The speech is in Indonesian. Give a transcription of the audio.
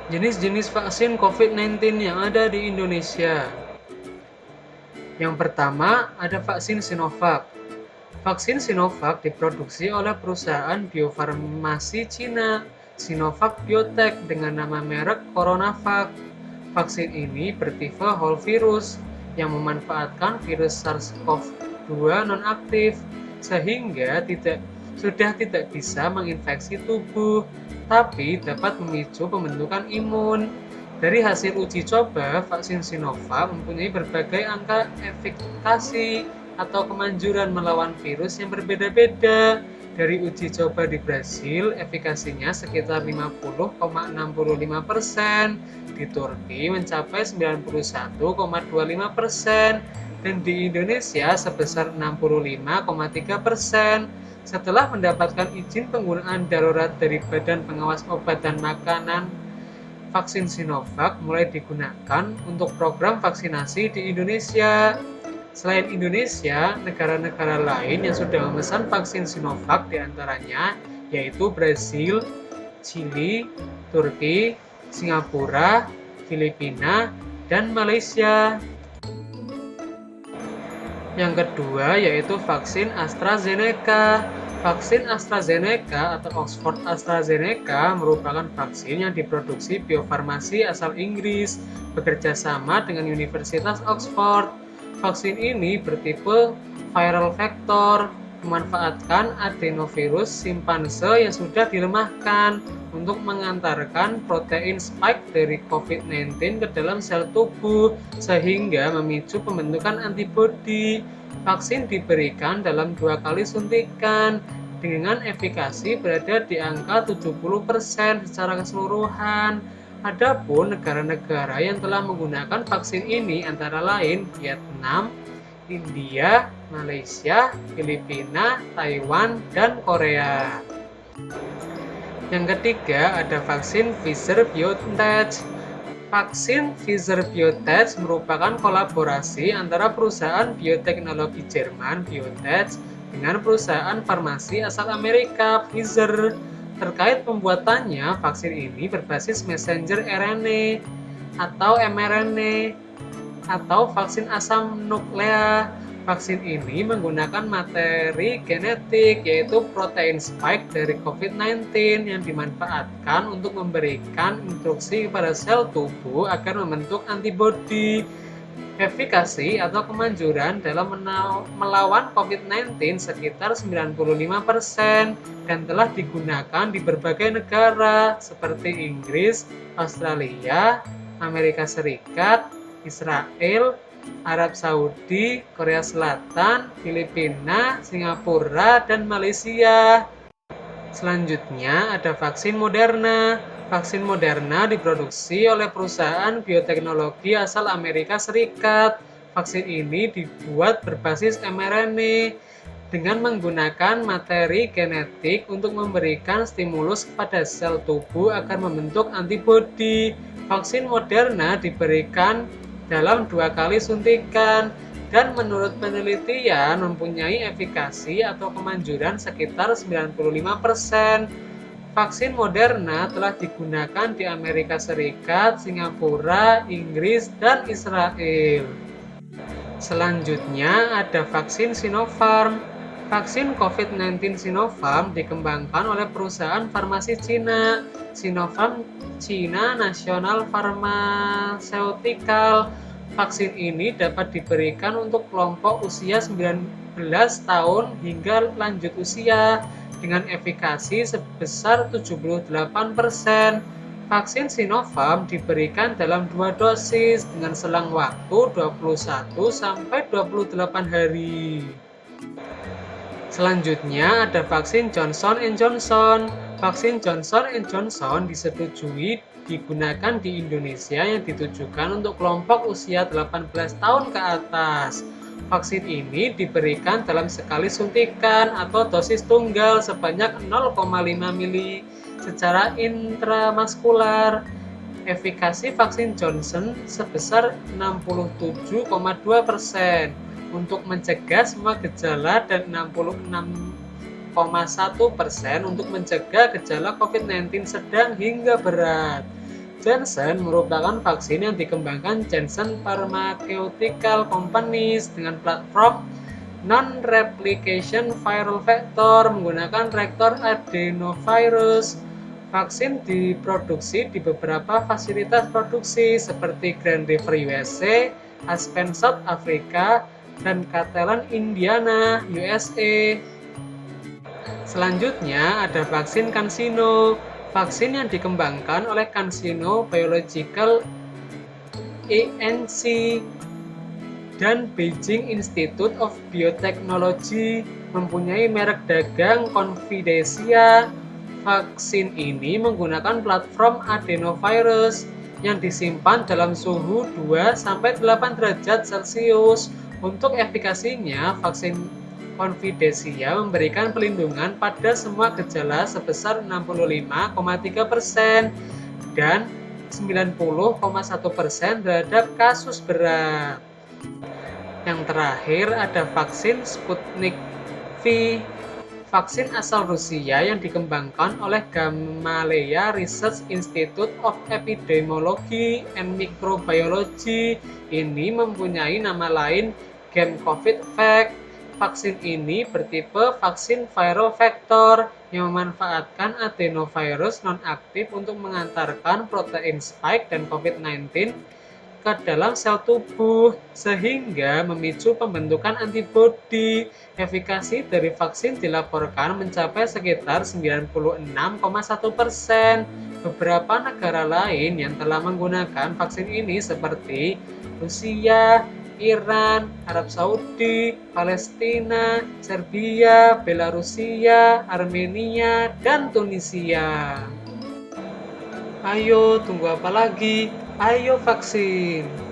Jenis-jenis vaksin COVID-19 yang ada di Indonesia. Yang pertama, ada vaksin Sinovac. Vaksin Sinovac diproduksi oleh perusahaan biofarmasi Cina, Sinovac Biotech dengan nama merek CoronaVac. Vaksin ini bertipe whole virus yang memanfaatkan virus SARS-CoV-2 non-aktif sehingga sudah tidak bisa menginfeksi tubuh, tapi dapat memicu pembentukan imun. Dari hasil uji coba, vaksin Sinovac mempunyai berbagai angka efikasi atau kemanjuran melawan virus yang berbeda-beda. Dari uji coba di Brasil, efikasinya sekitar 50,65%, di Turki mencapai 91,25%, dan di Indonesia sebesar 65,3%. Setelah mendapatkan izin penggunaan darurat dari Badan Pengawas Obat dan Makanan, vaksin Sinovac mulai digunakan untuk program vaksinasi di Indonesia. Selain Indonesia, negara-negara lain yang sudah memesan vaksin Sinovac diantaranya yaitu Brasil, Chili, Turki, Singapura, Filipina, dan Malaysia. Yang kedua yaitu vaksin AstraZeneca. Vaksin AstraZeneca atau Oxford AstraZeneca merupakan vaksin yang diproduksi biofarmasi asal Inggris bekerja sama dengan Universitas Oxford. Vaksin ini bertipe viral vector, memanfaatkan adenovirus simpanse yang sudah dilemahkan untuk mengantarkan protein spike dari COVID-19 ke dalam sel tubuh sehingga memicu pembentukan antibodi. Vaksin diberikan dalam 2 kali suntikan dengan efikasi berada di angka 70% secara keseluruhan. Adapun negara-negara yang telah menggunakan vaksin ini antara lain Vietnam, India, Malaysia, Filipina, Taiwan, dan Korea. Yang ketiga ada vaksin Pfizer-BioNTech. Vaksin Pfizer-BioNTech merupakan kolaborasi antara perusahaan bioteknologi Jerman BioNTech dengan perusahaan farmasi asal Amerika Pfizer. Terkait pembuatannya, vaksin ini berbasis messenger RNA atau mRNA atau vaksin asam nuklea. Vaksin ini menggunakan materi genetik yaitu protein spike dari COVID-19 yang dimanfaatkan untuk memberikan instruksi kepada sel tubuh agar membentuk antibodi. Efikasi atau kemanjuran dalam melawan COVID-19 sekitar 95% dan telah digunakan di berbagai negara seperti Inggris, Australia, Amerika Serikat, Israel, Arab Saudi, Korea Selatan, Filipina, Singapura, dan Malaysia. Selanjutnya ada vaksin Moderna. Vaksin Moderna diproduksi oleh perusahaan bioteknologi asal Amerika Serikat. Vaksin ini dibuat berbasis mRNA dengan menggunakan materi genetik untuk memberikan stimulus kepada sel tubuh agar membentuk antibodi. Vaksin Moderna diberikan dalam 2 kali suntikan dan menurut penelitian mempunyai efikasi atau kemanjuran sekitar 95%. Vaksin Moderna telah digunakan di Amerika Serikat, Singapura, Inggris, dan Israel. Selanjutnya ada vaksin Sinopharm. Vaksin COVID-19 Sinopharm dikembangkan oleh perusahaan farmasi Cina, Sinopharm China National Pharmaceutical. Vaksin ini dapat diberikan untuk kelompok usia 19 tahun hingga lanjut usia dengan efikasi sebesar 78%. Vaksin Sinopharm diberikan dalam 2 dosis dengan selang waktu 21 sampai 28 hari. Selanjutnya ada vaksin Johnson & Johnson. Vaksin Johnson & Johnson disetujui digunakan di Indonesia yang ditujukan untuk kelompok usia 18 tahun ke atas. Vaksin ini diberikan dalam sekali suntikan atau dosis tunggal sebanyak 0,5 mili secara intramuskular. Efikasi vaksin Johnson sebesar 67,2% untuk mencegah semua gejala dan 66,1% untuk mencegah gejala COVID-19 sedang hingga berat. Janssen merupakan vaksin yang dikembangkan Janssen Pharmaceutical Company dengan platform non-replication viral vector menggunakan vektor adenovirus. Vaksin diproduksi di beberapa fasilitas produksi seperti Grand River USA, Aspen South Africa, dan Catalan Indiana USA. Selanjutnya ada vaksin CanSino. Vaksin yang dikembangkan oleh CanSino Biological Inc. dan Beijing Institute of Biotechnology mempunyai merek dagang Confidencia. Vaksin ini menggunakan platform adenovirus yang disimpan dalam suhu 2-8 derajat Celcius. Untuk efikasinya, vaksin Confidencia memberikan perlindungan pada semua gejala sebesar 65,3% dan 90,1% terhadap kasus berat. Yang terakhir ada vaksin Sputnik V, vaksin asal Rusia yang dikembangkan oleh Gamaleya Research Institute of Epidemiology and Microbiology. Ini mempunyai nama lain GEM-COVID-Vac. Vaksin ini bertipe vaksin viral vector yang memanfaatkan adenovirus non-aktif untuk mengantarkan protein spike dan COVID-19 ke dalam sel tubuh sehingga memicu pembentukan antibodi. Efikasi dari vaksin dilaporkan mencapai sekitar 96,1%. Beberapa negara lain yang telah menggunakan vaksin ini seperti Rusia, Iran, Arab Saudi, Palestina, Serbia, Belarusia, Armenia, dan Tunisia. Ayo, tunggu apa lagi? Ayo vaksin!